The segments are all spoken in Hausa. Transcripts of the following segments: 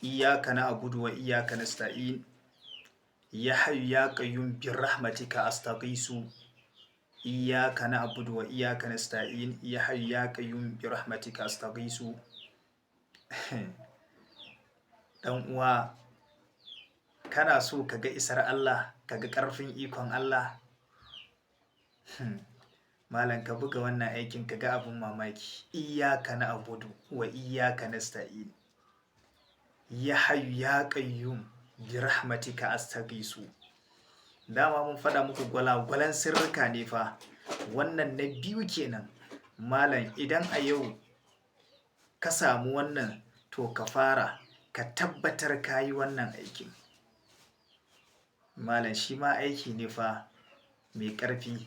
iyyaka na'budu wa iyyaka nasta'in ya hayyu ya qayyum birahmatika astaghisu iyyaka na'budu wa iyyaka nasta'in ya hayyu ya qayyum birahmatika astaghisu. Dan uwa, kana so kaga isar Allah, kaga ƙarfin ikon Allah? Malam ka buga wannan aikin kaga abun mamaki. Iyyaka na'budu wa iyyaka nasta'in ya hayyu ya qayyum birahmatika astaghisu. Dama mun faɗa muku gwalagwalan sirrika ne fa. Wannan na biyu kenan. Malam idan a yau ka samu wannan to ka fara, ka tabbatar ka yi wannan aikin. Malam shi ma aiki ne fa mai ƙarfi.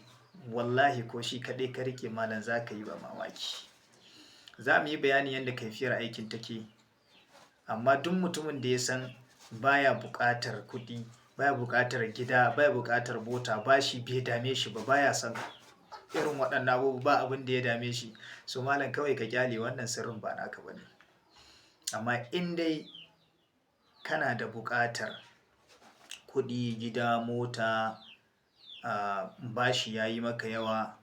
Wallahi ko shi kaɗai ka rike malam za ka yi ba mamaki. Za mu yi bayani yadda kaifiyar aikin take. Amma duk mutumin da ya san baya buƙatar kuɗi, baya buƙatar gida, baya buƙatar mota, bashi bai dame shi ba, baya son irin waɗannan abubuwa, ba abin da ya dame shi. So malam kawai ka kyale, wannan sirrin ba naka bane. Amma in dai kana da buƙatar kuɗi, gida, mota, bashi ya yi maka yawa,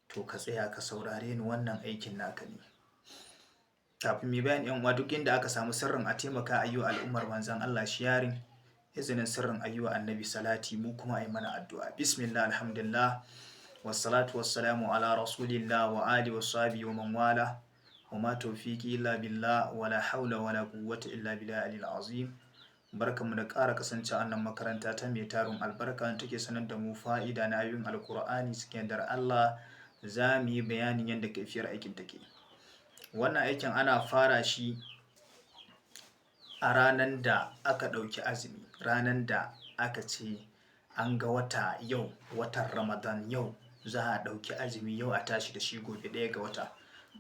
to ka tsaya ka saurare ni, wannan aikin naka ne. Kafin mu bayani yan uwa, duk inda aka samu sirrin a taimaka ayyuwa al'ummar manzon Allah sharing, izinin sirrin ayyuwa annabi salati, mu kuma ayi mana addu'a. Bismillah, alhamdulillah, wassalatu wassalamu ala rasulillah wa ali wa sahbihi wa man wala, wa ma tawfiqi illa billah, wala hawla wala quwwata illa billahi al-aliyyil azim. Barkanmu da ƙara kasance a wannan makaranta ta mai tarin albarka, take sanar da mu fa'ida na ayoyin alkur'ani cikin dar Allah. Za mu yi bayanin yadda kaifiyar aikin take. Wannan aikin ana fara shi a ranar da aka ɗauki azumi, ranar da aka ce an ga wata yau, watan Ramadan yau za a ɗauki azumi, yau a tashi da shi gobe 1 ga wata.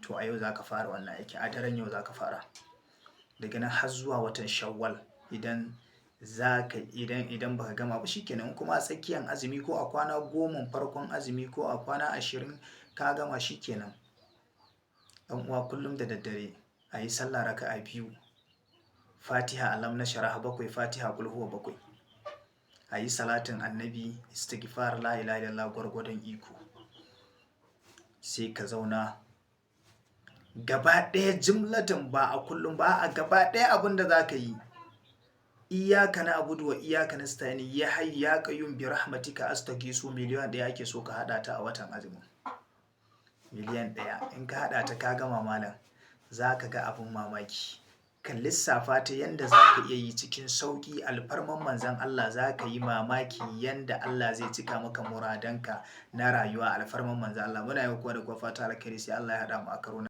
To a yau za ka fara wannan aikin, a daren yau za ka fara. Daga nan har zuwa watan Shawwal, idan baka gama ba shikenan. Kuma a tsakiyar azumi ko a kwana 10 farkon azumi ko a kwana 20 ka gama shikenan. Dan uwa, kullum da daddare a yi sallah raka'a 2, Fatiha alam nashrah 7, Fatiha qul huwa 7, a yi salatin annabi, istighfar, la ilaha illallah gwargwadon iko. Sai ka zauna gaba ɗaya jimlatan, ba a kullum ba, a gaba ɗaya abin da za ka yi. Iyyaka na'budu wa iyyaka nasta'in ya hayyu ya qayyum birahmatika astaghisu. Miliyan 1 ake so ka haɗa ta a watan azumin. Miliyan 1 in ka haɗa ta ka gama malam, za ka ga abin mamaki. Ka lissafa ta yanda za ka iya yi cikin sauƙi, alfarman manzon Allah, za ka yi mamaki yanda Allah zai cika maka muradanka na rayuwa, alfarman manzon Allah. Muna yi kuwa da kuwa fata alkhairi, sai Allah ya haɗa mu a karo.